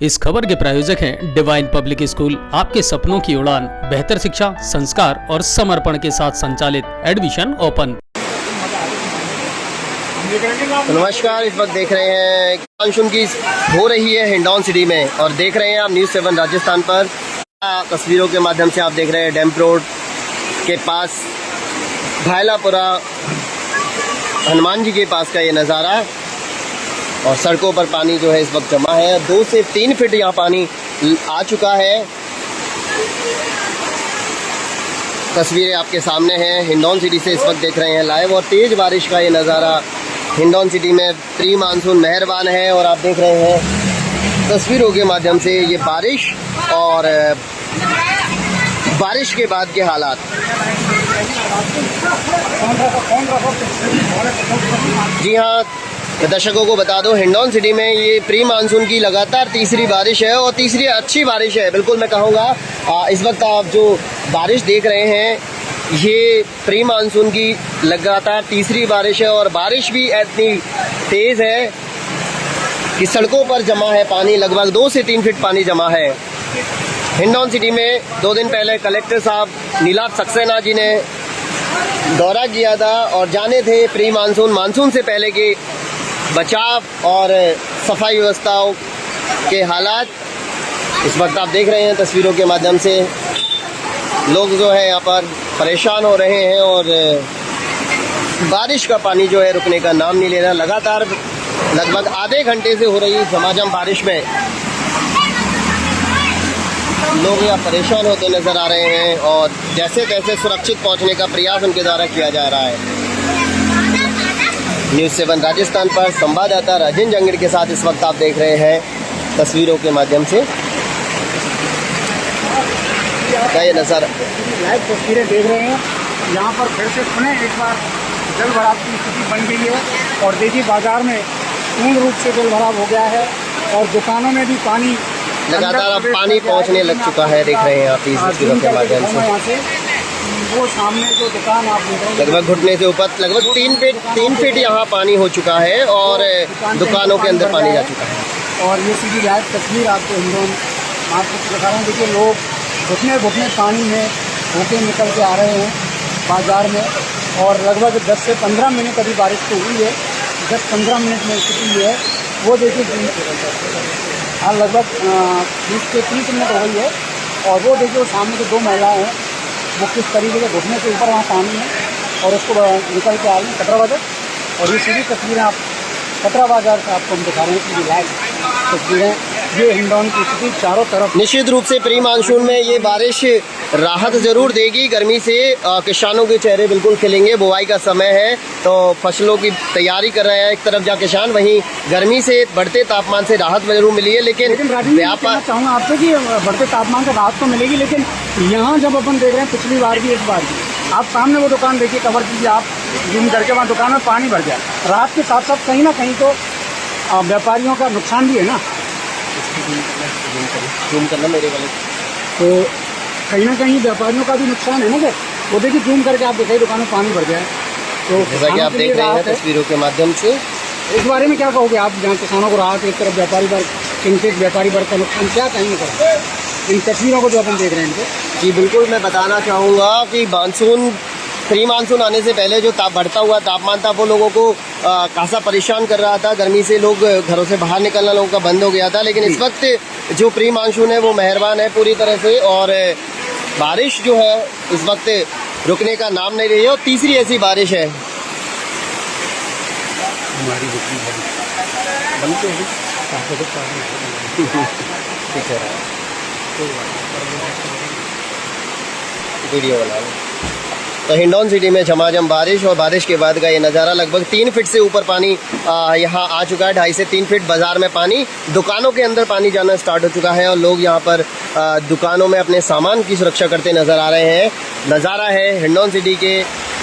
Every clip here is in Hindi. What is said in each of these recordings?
इस खबर के प्रायोजक हैं डिवाइन पब्लिक स्कूल, आपके सपनों की उड़ान, बेहतर शिक्षा, संस्कार और समर्पण के साथ संचालित, एडमिशन ओपन। नमस्कार, इस वक्त देख रहे हैं मानसून की हो रही है हिंडौन सिटी में और देख रहे हैं आप न्यूज़ 7 राजस्थान पर। तस्वीरों के माध्यम से आप देख रहे हैं डैम्प रोड के पास भायलापुरा हनुमान जी के पास का ये नज़ारा और सड़कों पर पानी जो है इस वक्त जमा है। 2 से 3 फीट यहाँ पानी आ चुका है। तस्वीरें आपके सामने हैं, हिंडौन सिटी से इस वक्त देख रहे हैं लाइव और तेज़ बारिश का ये नज़ारा। हिंडौन सिटी में प्री मानसून मेहरबान है और आप देख रहे हैं तस्वीरों के माध्यम से ये बारिश और बारिश के बाद के हालात। जी हाँ, दर्शकों को बता दो, हिंडौन सिटी में ये प्री मानसून की लगातार तीसरी बारिश है और तीसरी अच्छी बारिश है, बिल्कुल मैं कहूँगा। इस वक्त आप जो बारिश देख रहे हैं ये प्री मानसून की लगातार तीसरी बारिश है और बारिश भी इतनी तेज़ है कि सड़कों पर जमा है पानी। लगभग 2 से 3 फीट पानी जमा है हिंडौन सिटी में। 2 दिन पहले कलेक्टर साहब नीलाभ सक्सेना जी ने दौरा किया था और जाने थे प्री मानसून से पहले के बचाव और सफाई व्यवस्थाओं के हालात। इस वक्त आप देख रहे हैं तस्वीरों के माध्यम से लोग जो है यहाँ पर परेशान हो रहे हैं और बारिश का पानी जो है रुकने का नाम नहीं ले रहा। लगातार लगभग आधे घंटे से हो रही झमाझम बारिश में लोग यहाँ परेशान होते नज़र आ रहे हैं और जैसे तैसे सुरक्षित पहुँचने का प्रयास उनके द्वारा किया जा रहा है। न्यूज़ 7 राजस्थान पर संवाददाता राजेंद्र जंगीर के साथ इस वक्त आप देख रहे हैं तस्वीरों के माध्यम से क्या ये नज़ारा। लाइव तस्वीरें देख रहे हैं, यहाँ पर फिर से पुनः एक बार जल भराव की स्थिति बन गई है और देखिए बाजार में पूर्ण रूप से जल भराव हो गया है और दुकानों में भी पानी लगातार अब पानी पहुँचने लग चुका है। देख रहे हैं आप इस तस्वीरों के माध्यम से वो सामने जो दुकान आप देख रहे हैं लगभग घुटने से ऊपर लगभग 3 फीट यहाँ पानी हो चुका है और दुकानों के अंदर पानी जा चुका है। और ये सीधी लाइव तस्वीर आपको हिंडौन मार्केट दिखा रहा हूँ। देखिए लोग घुटने पानी में होके निकल के आ रहे हैं बाज़ार में और लगभग 10 से 15 मिनट अभी बारिश तो हुई है। 10-15 मिनट में स्थिति हुई है वो देखिए। हाँ, लगभग 20 से 30 मिनट हो गई है और वो देखिए वो सामने जो 2 महिलाएँ हैं वो किस तरीके से घुटने से ऊपर वहाँ पानी है और उसको निकल के आ रही है कटरा बाज़ार। और ये सीधी तस्वीरें आप कटरा बाज़ार से आपको हम दिखा रहे हैं कि लाइव तस्वीरें ये हिंडौन की स्थिति चारों तरफ। निश्चित रूप से प्री मानसून में ये बारिश राहत ज़रूर देगी गर्मी से। किसानों के चेहरे बिल्कुल खिलेंगे। बुआई का समय है तो फसलों की तैयारी कर रहे हैं एक तरफ जा किसान, वहीं गर्मी से बढ़ते तापमान से राहत जरूर मिली है। लेकिन व्यापार चाहूँगा आपसे कि बढ़ते तापमान से राहत तो मिलेगी, लेकिन यहाँ जब अपन देख रहे हैं पिछली बार भी इस बार भी आप सामने वो दुकान देखिए, कवर कीजिए आप जूम करके, वहाँ दुकान में पानी भर गया। रात के साथ साथ कहीं ना कहीं तो व्यापारियों का नुकसान भी है ना। जूम करना मेरे वाले तो कहीं ना कहीं व्यापारियों का भी नुकसान है ना सर। वो देखिए जूम करके आप देखिए दुकान में पानी भर गया है। तो जैसा कि आप देख रहे हैं तस्वीरों के माध्यम से, इस बारे में क्या कहोगे आप, जहाँ किसानों को राहत, एक तरफ व्यापारी वर्ग, किनके व्यापारी वर्ग का नुकसान, क्या कहेंगे सर इन तस्वीरों को जो अपन देख रहे हैं इनको। जी बिल्कुल, मैं बताना चाहूँगा कि प्री मानसून आने से पहले जो बढ़ता हुआ तापमान था वो लोगों को खासा परेशान कर रहा था। गर्मी से लोग घरों से बाहर निकलना लोगों का बंद हो गया था। लेकिन इस वक्त जो प्री मानसून है वो मेहरबान है पूरी तरह से और बारिश जो है इस वक्त रुकने का नाम नहीं रही है और तीसरी ऐसी बारिश है। वीडियो बना तो हिंडौन सिटी में झमाझम बारिश और बारिश के बाद का ये नज़ारा। लगभग 3 फीट से ऊपर पानी यहाँ आ चुका है। 2.5 से 3 फीट बाज़ार में पानी, दुकानों के अंदर पानी जाना स्टार्ट हो चुका है और लोग यहाँ पर दुकानों में अपने सामान की सुरक्षा करते नज़र आ रहे हैं। नज़ारा है हिंडौन सिटी के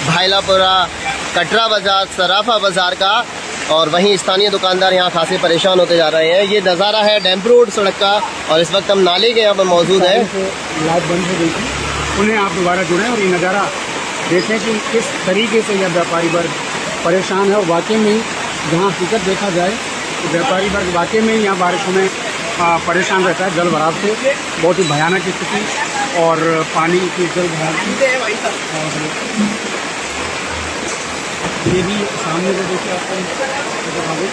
भायलापुरा कटरा बाज़ार, सराफा बाज़ार का और वहीं स्थानीय दुकानदार यहाँ खासे परेशान होते जा रहे हैं। ये नज़ारा है डैम्प रोड सड़क का और इस वक्त हम नाले के यहाँ पर मौजूद है। लाइट बंद हो गई थी, उन्हें आप दोबारा जुड़ें और ये नज़ारा देखें कि किस तरीके से यह व्यापारी वर्ग परेशान है। और वाकई में जहाँ हकीकत देखा जाए तो व्यापारी वर्ग वाकई में यहाँ बारिशों में परेशान रहता है जल भराव से, बहुत ही भयानक स्थिति और पानी की जल भराव की। और ये भी सामने जो देखिए आपको दिखा दो,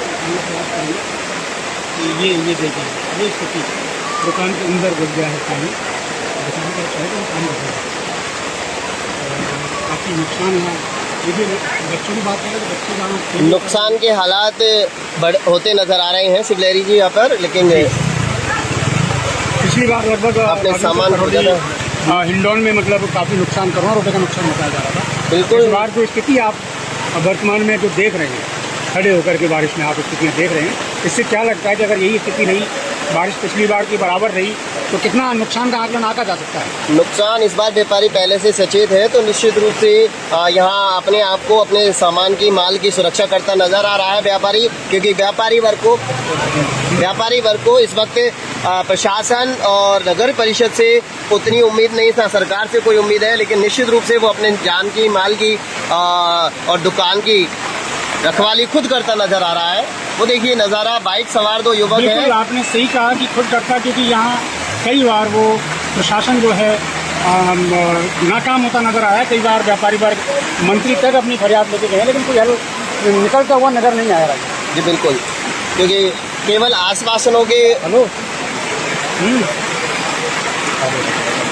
ये देखिए ये स्थिति, दुकान के अंदर घुस गया है पानी, दुकान पर चाहे तो पानी घुस गया, काफ़ी नुकसान है। ये भी बच्चों की बात करें तो बच्चे जहाँ नुकसान के हालात होते नजर आ रहे हैं सिवलेरी जी यहाँ पर, लेकिन पिछली बार लगभग अपने सामान हो जाता हिंडौन में मतलब काफ़ी नुकसान, करोड़ों रुपए का नुकसान बताया जा रहा था। बिल्कुल। इस बार जो स्थिति आप वर्तमान में जो देख रहे हैं, खड़े होकर के बारिश में आप स्थितियाँ देख रहे हैं, इससे क्या लगता है कि अगर यही स्थिति रही, बारिश पिछली बार की बराबर रही, तो कितना नुकसान का आकलन आका जा सकता है? नुकसान इस बार व्यापारी पहले से सचेत है, तो निश्चित रूप से यहाँ अपने आप को, अपने सामान की, माल की सुरक्षा करता नजर आ रहा है व्यापारी, क्योंकि व्यापारी वर्ग को इस वक्त प्रशासन और नगर परिषद से उतनी उम्मीद नहीं था, सरकार से कोई उम्मीद है, लेकिन निश्चित रूप से वो अपने जान की, माल की और दुकान की रखवाली खुद करता नजर आ रहा है। वो देखिए नज़ारा, बाइक सवार दो युवक हैं। बिल्कुल आपने सही कहा कि खुद करता, क्योंकि यहाँ कई बार वो प्रशासन जो है नाकाम होता नजर आया। कई बार व्यापारी वर्ग, मंत्री तक अपनी फरियाद लेके गए, लेकिन कोई हल निकलता हुआ नजर नहीं आया। जी बिल्कुल, क्योंकि केवल आश्वासनों के हेलो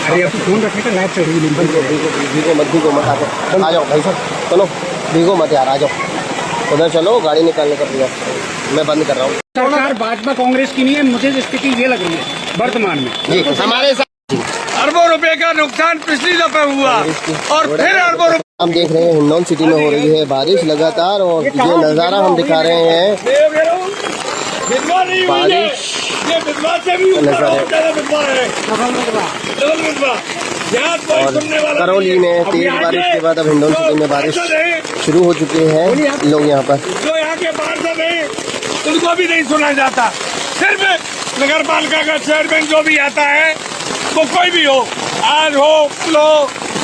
अरे अब फोन रखने का लाइट चल रही है, भीगो मत आ जाओ भाई साहब, चलो भीगो मत यार, आ जाओ उधर, चलो गाड़ी निकालने का प्रयास करो, मैं बंद कर रहा हूँ। सरकार भाजपा कांग्रेस की नहीं है, मुझे स्थिति ये लग रही है वर्तमान में। जी हमारे साथ अरबों रुपए का नुकसान पिछली दफे हुआ और फिर अरबों रुपए। हम देख रहे हैं हिंडौन सिटी में हो रही है बारिश लगातार, और ये नज़ारा हम दिखा रहे हैं बारिश और करौली में तेज बारिश के बाद अब हिंडौन सिटी में बारिश शुरू हो चुके हैं। लोग यहाँ पर जो यहाँ के पार्षद हैं उनको भी नहीं सुना जाता, सिर्फ नगर पालिका का चेयरमैन जो भी आता है, वो कोई भी हो, आज हो लो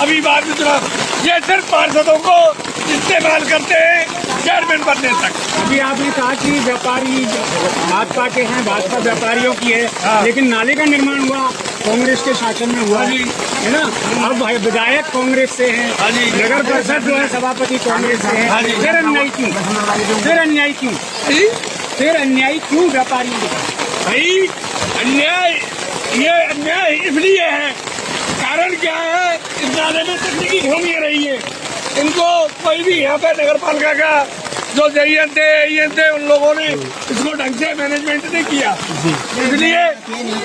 अभी बाद में चुनाव, ये सिर्फ पार्षदों को इस्तेमाल करते हैं चेयरमैन बनने तक। अभी आपने कहा कि व्यापारी भाजपा के हैं, भाजपा व्यापारियों की है, लेकिन नाले का निर्माण हुआ कांग्रेस के शासन में हुआ है ना, अब विधायक कांग्रेस से हैं, नगर परिषद जो है सभापति कांग्रेस से है, फिर अन्याय क्यों? फिर अन्याय क्यों व्यापारियों के? भाई अन्याय इसलिए है, कारण क्या है, इस नाले में तकनीकी खामियां रही है, इनको कोई भी यहाँ पे नगर पालिका का जो जरिए थे उन लोगों ने इसको ढंग से मैनेजमेंट नहीं किया, इसलिए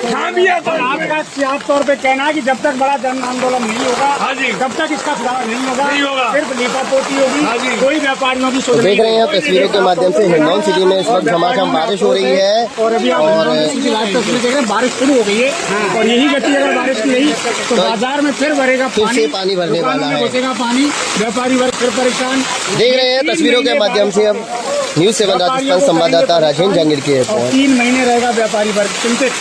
खामियां। तो आपका साफ तौर पे कहना है कि जब तक बड़ा जन आंदोलन नहीं होगा, हाँ जी, तब तक इसका सुधार नहीं होगा, सिर्फ लीपापोती होगी, हाँ जी, कोई व्यापारियों की सोच। देख रहे हैं तस्वीरों के माध्यम से हिंडौन सिटी में इस वक्त झमाझम बारिश हो रही है, और अभी आप तस्वीर देख रहे हैं, बारिश शुरू हो गई है, और यही गति अगर बारिश की रही तो बाजार में फिर भरेगा पानी भरने वाला है, बचेगा पानी, व्यापारी वर्ग फिर परेशान। देख रहे हैं तस्वीरों के माध्यम से हम न्यूज़ 7 राजस्थान संवाददाता राजेंद्र जहांगीर के रिपोर्ट। 3 महीने रहेगा व्यापारी वर्ग चिंतित,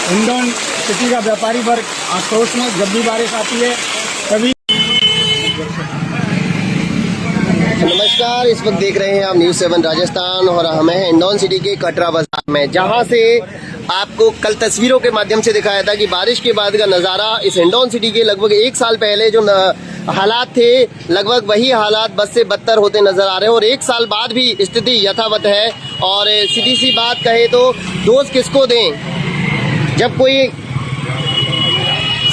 हिंडौन सिटी का व्यापारी वर्ग आक्रोश में, जब भी बारिश आती है तभी। नमस्कार, इस वक्त देख रहे हैं आप न्यूज़ 7 राजस्थान, और हमें हिंडौन सिटी के कटरा बाजार में, जहां से आपको कल तस्वीरों के माध्यम से दिखाया था कि बारिश के बाद का नज़ारा इस हिंडौन सिटी के लगभग 1 साल पहले जो हालात थे, लगभग वही हालात बस से बदतर होते नजर आ रहे हैं, और 1 साल बाद भी स्थिति यथावत है। और सीधी सी बात कहे तो दोष किसको दें, जब कोई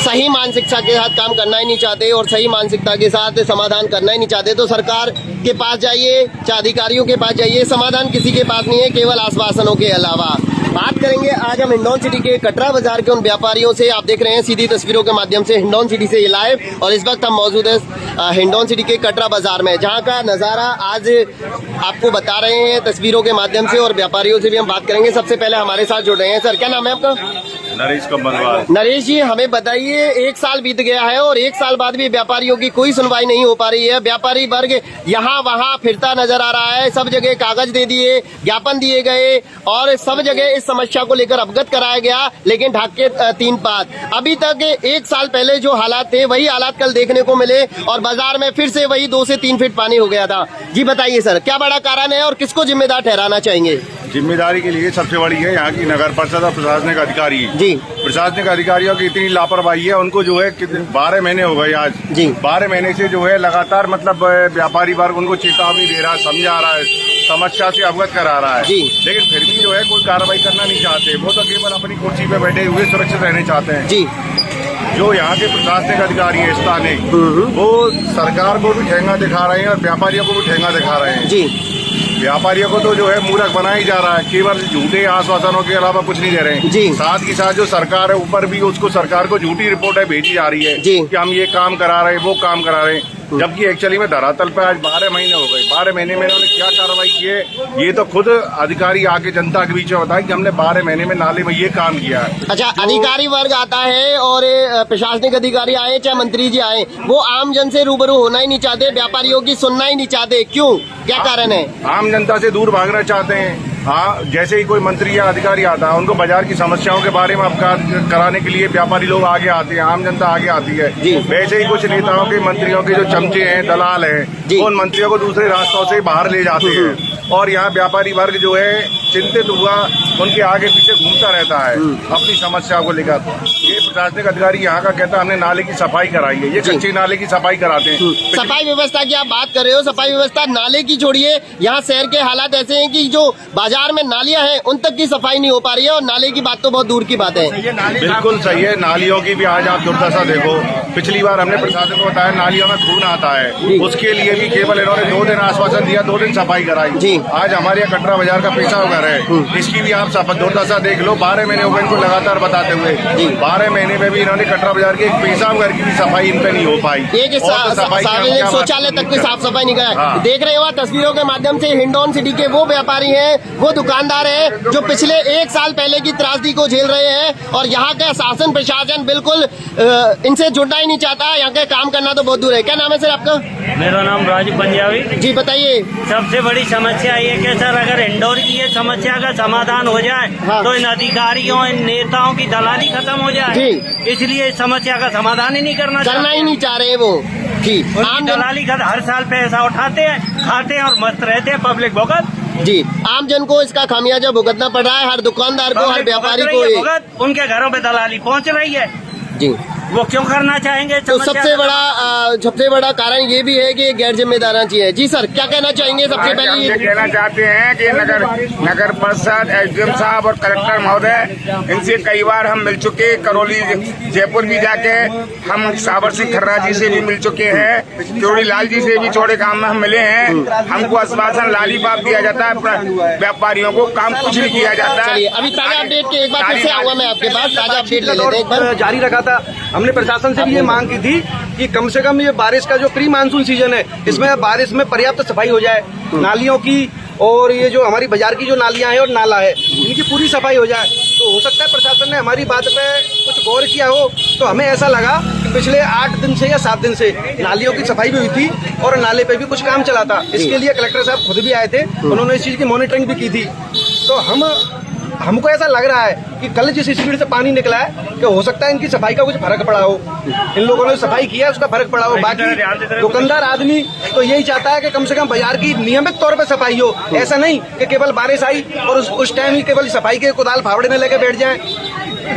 सही मानसिकता के साथ काम करना ही नहीं चाहते और सही मानसिकता के साथ समाधान करना ही नहीं चाहते, तो सरकार के पास जाइए, चाहे अधिकारियों के पास जाइए, समाधान किसी के पास नहीं है, केवल आश्वासनों के अलावा। बात करेंगे आज हम हिंडौन सिटी के कटरा बाजार के उन व्यापारियों से। आप देख रहे हैं सीधी तस्वीरों के माध्यम से हिंडौन सिटी से ये लाइव, और इस वक्त हम मौजूद है हिंडौन सिटी के कटरा बाजार में, जहां का नज़ारा आज आपको बता रहे हैं तस्वीरों के माध्यम से, और व्यापारियों से भी हम बात करेंगे। सबसे पहले हमारे साथ जुड़ रहे हैं, सर क्या नाम है आपका? नरेश कम्बलवाल। नरेश जी, हमें बताइए, 1 साल बीत गया है और 1 साल बाद भी व्यापारियों की कोई सुनवाई नहीं हो पा रही है। व्यापारी वर्ग यहाँ वहाँ फिरता नजर आ रहा है, सब जगह कागज दे दिए, ज्ञापन दिए गए, और सब जगह इस समस्या को लेकर अवगत कराया गया, लेकिन ढाक के 3 पात। अभी तक 1 साल पहले जो हालात थे वही हालात कल देखने को मिले, और बाजार में फिर से वही 2 से 3 फीट पानी हो गया था। जी बताइए सर, क्या बड़ा कारण है और किसको जिम्मेदार ठहराना चाहेंगे? जिम्मेदारी के लिए सबसे बड़ी है यहाँ की नगर परिषद और प्रशासनिक अधिकारी। जी। प्रशासनिक अधिकारियों की इतनी लापरवाही है, उनको जो है 12 महीने हो गए आज। जी। 12 महीने से जो है लगातार मतलब व्यापारी वर्ग उनको चेतावनी दे रहा है, समझा रहा है, समस्या से अवगत करा रहा है। जी। लेकिन फिर भी जो है कोई कार्रवाई करना नहीं चाहते। वो तो केवल अपनी कुर्सी पे बैठे हुए सुरक्षित रहने चाहते हैं। जी। जो यहाँ के प्रशासनिक अधिकारी है स्थानीय, वो सरकार को भी ठेंगा दिखा रहे हैं और व्यापारियों को भी ठेंगा दिखा रहे हैं। जी। व्यापारियों को तो जो है मूर्ख बनाया ही जा रहा है, केवल झूठे आश्वासनों के अलावा कुछ नहीं दे रहे हैं। जी। साथ ही साथ जो सरकार है ऊपर भी उसको सरकार को झूठी रिपोर्टें भेजी जा रही है जी। कि हम ये काम करा रहे हैं, वो काम करा रहे हैं, जबकि एक्चुअली में धरातल पे आज 12 महीने हो गए। 12 महीने में इन्होंने क्या कार्रवाई की है ये तो खुद अधिकारी आके जनता के बीच में बताया कि हमने 12 महीने में नाले में ये काम किया है। अच्छा, अधिकारी वर्ग आता है और प्रशासनिक अधिकारी आए चाहे मंत्री जी आए, वो आम जन से रूबरू होना ही नहीं चाहते, व्यापारियों की सुनना ही नहीं चाहते। क्यों, क्या कारण है? आम जनता से दूर भागना चाहते हैं। हाँ, जैसे ही कोई मंत्री या अधिकारी आता है उनको बाजार की समस्याओं के बारे में अवगत कराने के लिए व्यापारी लोग आगे आते हैं, आम जनता आगे आती है। जी। वैसे ही कुछ नेताओं के, मंत्रियों के जो चमचे हैं, दलाल हैं, उन मंत्रियों को दूसरे रास्तों से बाहर ले जाते हैं और यहाँ व्यापारी वर्ग जो है चिंतित हुआ उनके आगे पीछे घूमता रहता है अपनी समस्या को लेकर। ये प्रशासनिक अधिकारी यहाँ का कहता है हमने नाले की सफाई कराई है, ये कच्चे नाले की सफाई कराते हैं। सफाई व्यवस्था की आप बात कर रहे हो, सफाई व्यवस्था नाले की छोड़िए, यहाँ शहर के हालात ऐसे हैं कि जो बाजार में नालियां हैं उन तक की सफाई नहीं हो पा रही है और नाले की बात तो बहुत दूर की बात है। बिल्कुल सही है, नालियों की भी आज आप दुर्दशा देखो। पिछली बार हमने प्रशासन को बताया नालियों में खून आता है, उसके लिए भी केवल इन्होंने 2 दिन आश्वासन दिया, 2 दिन सफाई कराई। आज हमारे यहाँ कटरा बाजार का पेशा घर है, इसकी भी आप दुर्दशा देख लो। 12 महीने हो गए इनको लगातार बताते हुए, 12 महीने में भी इन्होंने कटरा बाजार के एक पेशा घर की भी सफाई इन पे नहीं हो पाई। एक सार्वजनिक शौचालय तक की साफ सफाई नहीं कराई। हाँ। देख रहे हो तस्वीरों के माध्यम से हिंडौन सिटी के वो व्यापारी हैं, वो दुकानदार हैं जो पिछले 1 साल पहले की त्रासदी को झेल रहे हैं और यहाँ का शासन प्रशासन बिल्कुल इनसे जुड़ना ही नहीं चाहता। यहाँ का काम करना तो बहुत दूर है। क्या नाम है सर आपका? मेरा नाम राजू पंजाबी। जी बताइए। सबसे बड़ी समस्या ये कि सर अगर इंदौर की ये समस्या का समाधान हो जाए हाँ। तो इन अधिकारियों, इन नेताओं की दलाली खत्म हो जाए। जी। इसलिए इस समस्या का समाधान ही नहीं करना ही नहीं चाह रहे वो। जी। आम दलाली खत्म, हर साल पैसा उठाते हैं, खाते हैं और मस्त रहते हैं, पब्लिक भुगत। जी, आम जन को इसका खामियाजा भुगतना पड़ रहा है, हर दुकानदार को, हर व्यापारी को। उनके घरों पे दलाली पहुंच रही है। जी। वो क्यों करना चाहेंगे? तो सबसे बड़ा कारण ये भी है कि गैर जिम्मेदाराना चाहिए। जी सर, क्या कहना चाहेंगे? सबसे पहले ये कहना चाहते हैं कि नगर परिषद, एसडीएम साहब और कलेक्टर महोदय, इनसे कई बार हम मिल चुके, करौली जयपुर भी जाके हम साबर सिंह खर्रा जी से भी मिल चुके हैं, चौड़ी लाल जी से भी चौड़े काम में हम मिले हैं। हमको आश्वासन लालीपाप दिया जाता है, व्यापारियों को काम कुछ नहीं किया जाता है। अभी ताजा अपडेट के एक बार फिर से आऊंगा मैं आपके पास, ताजा अपडेट ले लेते हैं एक बार। जारी रखा था हमने, प्रशासन से भी ये मांग की थी कि कम से कम ये बारिश का जो प्री मानसून सीजन है इसमें बारिश में पर्याप्त सफाई हो जाए नालियों की, और ये जो हमारी बाजार की जो नालियां हैं और नाला है इनकी पूरी सफाई हो जाए। तो हो सकता है प्रशासन ने हमारी बात पे कुछ गौर किया हो। तो हमें ऐसा लगा कि पिछले 8 दिन से या 7 दिन से नालियों की सफाई भी हुई थी और नाले पे भी कुछ काम चला था। इसके लिए कलेक्टर साहब खुद भी आए थे, उन्होंने इस चीज की मॉनिटरिंग भी की थी। तो हमको ऐसा लग रहा है कि कल जिस स्पीड से पानी निकला है कि हो सकता है इनकी सफाई का कुछ फर्क पड़ा हो, इन लोगों ने सफाई किया उसका फर्क पड़ा हो। बाकी दुकानदार आदमी तो यही चाहता है कि कम से कम बाजार की नियमित तौर पे सफाई हो, ऐसा नहीं कि केवल बारिश आई और उस टाइम ही केवल सफाई के कुदाल फावड़े में लेके बैठ जाए।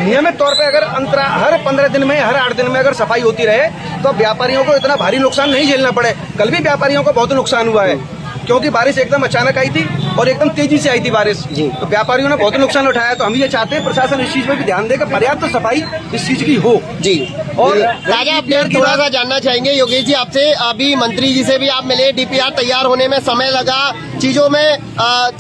नियमित तौर पे अगर हर 15 दिन में, हर 8 दिन में अगर सफाई होती रहे तो व्यापारियों को इतना भारी नुकसान नहीं झेलना पड़े। कल भी व्यापारियों को बहुत नुकसान हुआ है क्योंकि बारिश एकदम अचानक आई थी और एकदम तेजी से आई थी बारिश, तो व्यापारियों ने बहुत नुकसान उठाया। तो हम ये चाहते हैं प्रशासन इस चीज पे भी ध्यान देगा, पर्याप्त सफाई इस चीज की हो। जी। और ताजा अपडेट थोड़ा सा जानना चाहेंगे योगेश जी आपसे। अभी मंत्री जी से भी आप मिले, डीपीआर तैयार होने में समय लगा, चीजों में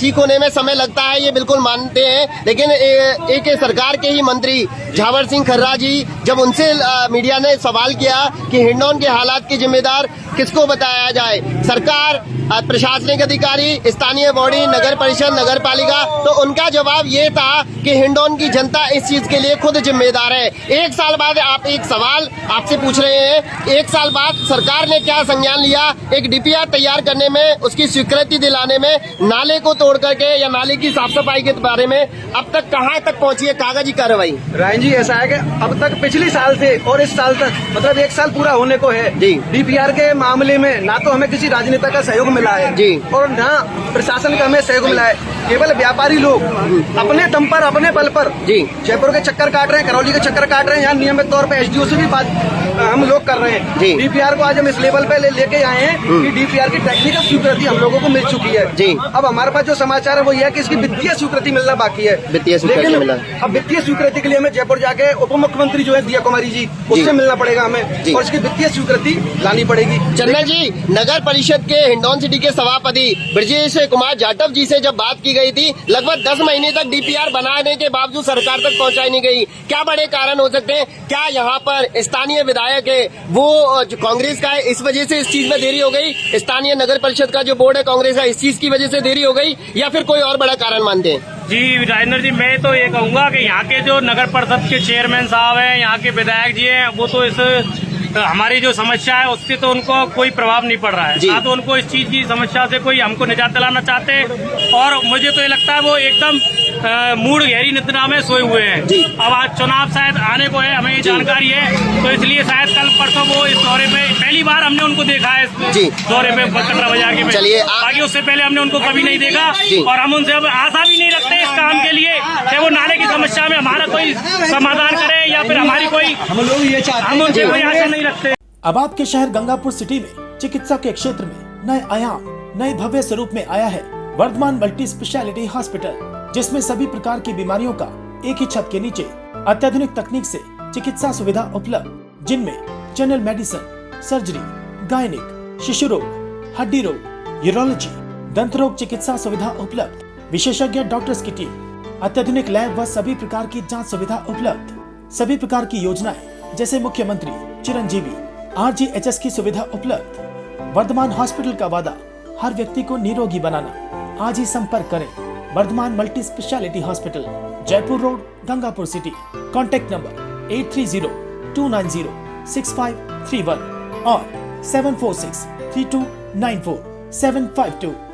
ठीक होने में समय लगता है, ये बिल्कुल मानते हैं। लेकिन एक सरकार के ही मंत्री झावर सिंह खर्रा जी, जब उनसे मीडिया ने सवाल किया कि हिंडौन के हालात के जिम्मेदार किसको बताया जाए, सरकार, प्रशासनिक अधिकारी, स्थानीय बॉडी, नगर परिषद, नगर पालिका, तो उनका जवाब ये था कि हिंडौन की जनता इस चीज के लिए खुद जिम्मेदार है। 1 साल बाद आप एक सवाल आपसे पूछ रहे हैं, 1 साल बाद सरकार ने क्या संज्ञान लिया एक डीपीआर तैयार करने में, उसकी स्वीकृति दिलाने मामले में नाले को तोड़ करके या नाले की साफ सफाई के बारे में अब तक कहाँ तक पहुंची है कागजी कार्रवाई? रायन जी, ऐसा है कि अब तक पिछले साल से और इस साल तक मतलब 1 साल पूरा होने को है जी। डीपीआर के मामले में ना तो हमें किसी राजनेता का सहयोग मिला है जी और ना प्रशासन का हमें सहयोग मिला है। केवल व्यापारी लोग अपने दम पर अपने बल पर जी जयपुर के चक्कर काट रहे हैं, करौली के चक्कर काट रहे हैं। यहाँ नियमित तौर पर एसडीओ से भी बात हम लोग कर रहे हैं। जी। डीपीआर को आज हम इस लेवल पे लेके आए हैं कि डीपीआर की टेक्निकल स्वीकृति हम लोगों को मिल चुकी है जी। अब हमारे पास जो समाचार है वो यह है कि इसकी वित्तीय स्वीकृति मिलना बाकी है। वित्तीय स्वीकृति मिलना। अब वित्तीय स्वीकृति के लिए हमें जयपुर जाके उप मुख्यमंत्री जो है दिया कुमारी जी उससे मिलना पड़ेगा हमें और इसकी वित्तीय स्वीकृति लानी पड़ेगी। चंदन जी, नगर परिषद के हिंडौन सिटी के सभापति ब्रजेश कुमार जाटव जी से जब बात की गई थी, लगभग 10 महीने तक डीपीआर बनाने के बावजूद सरकार तक पहुंचाई नहीं गई। क्या बड़े कारण हो सकते हैं? क्या यहाँ पर स्थानीय विधायक है वो जो कांग्रेस का है, इस वजह से इस चीज में देरी हो गई? स्थानीय नगर परिषद का जो बोर्ड है कांग्रेस का, इस चीज की वजह से देरी हो गई या फिर कोई और बड़ा कारण मानते हैं? जी राजेंद्र जी, मैं तो ये कहूंगा कि यहाँ के जो नगर परिषद के चेयरमैन साहब हैं, यहाँ के विधायक जी हैं, वो तो इस हमारी जो समस्या है उससे तो उनको कोई प्रभाव नहीं पड़ रहा है। ना तो उनको इस चीज की समस्या से कोई हमको निजात दिलाना चाहते हैं और मुझे तो ये लगता है वो एकदम मूड गहरी निद्रा में सोए हुए हैं। अब आज चुनाव शायद आने को है, हमें ये जानकारी है, तो इसलिए शायद कल परसों वो इस दौरे में पहली बार हमने उनको देखा है इस दौरे में कटरा बाजार के में। चलिए बाकी उससे पहले हमने उनको कभी नहीं देखा और हम उनसे अब आशा भी नहीं रखते इस काम के लिए कि वो नाले की समस्या में हमारा कोई समाधान करे या फिर हमारी कोई हम उनसे कोई आशा नहीं रखते। अब आपके शहर गंगापुर सिटी में चिकित्सा के क्षेत्र में नए आयाम, नए भव्य स्वरूप में आया है वर्धमान मल्टी स्पेशलिटी हॉस्पिटल, जिसमें सभी प्रकार की बीमारियों का एक ही छत के नीचे अत्याधुनिक तकनीक से चिकित्सा सुविधा उपलब्ध, जिनमें जनरल मेडिसिन, सर्जरी, गायनिक, शिशु रोग, हड्डी रोग, यूरोलॉजी, दंत रोग चिकित्सा सुविधा उपलब्ध, विशेषज्ञ डॉक्टर्स की टीम, अत्याधुनिक लैब व सभी प्रकार की जांच सुविधा उपलब्ध, सभी प्रकार की योजनाएं जैसे मुख्यमंत्री चिरंजीवी RGHS की सुविधा उपलब्ध। वर्धमान हॉस्पिटल का वादा हर व्यक्ति को निरोगी बनाना। आज ही संपर्क करें Vardhman multi speciality hospital, Jaipur road, Gangapur city. Contact number 8302906531 और 7463294752।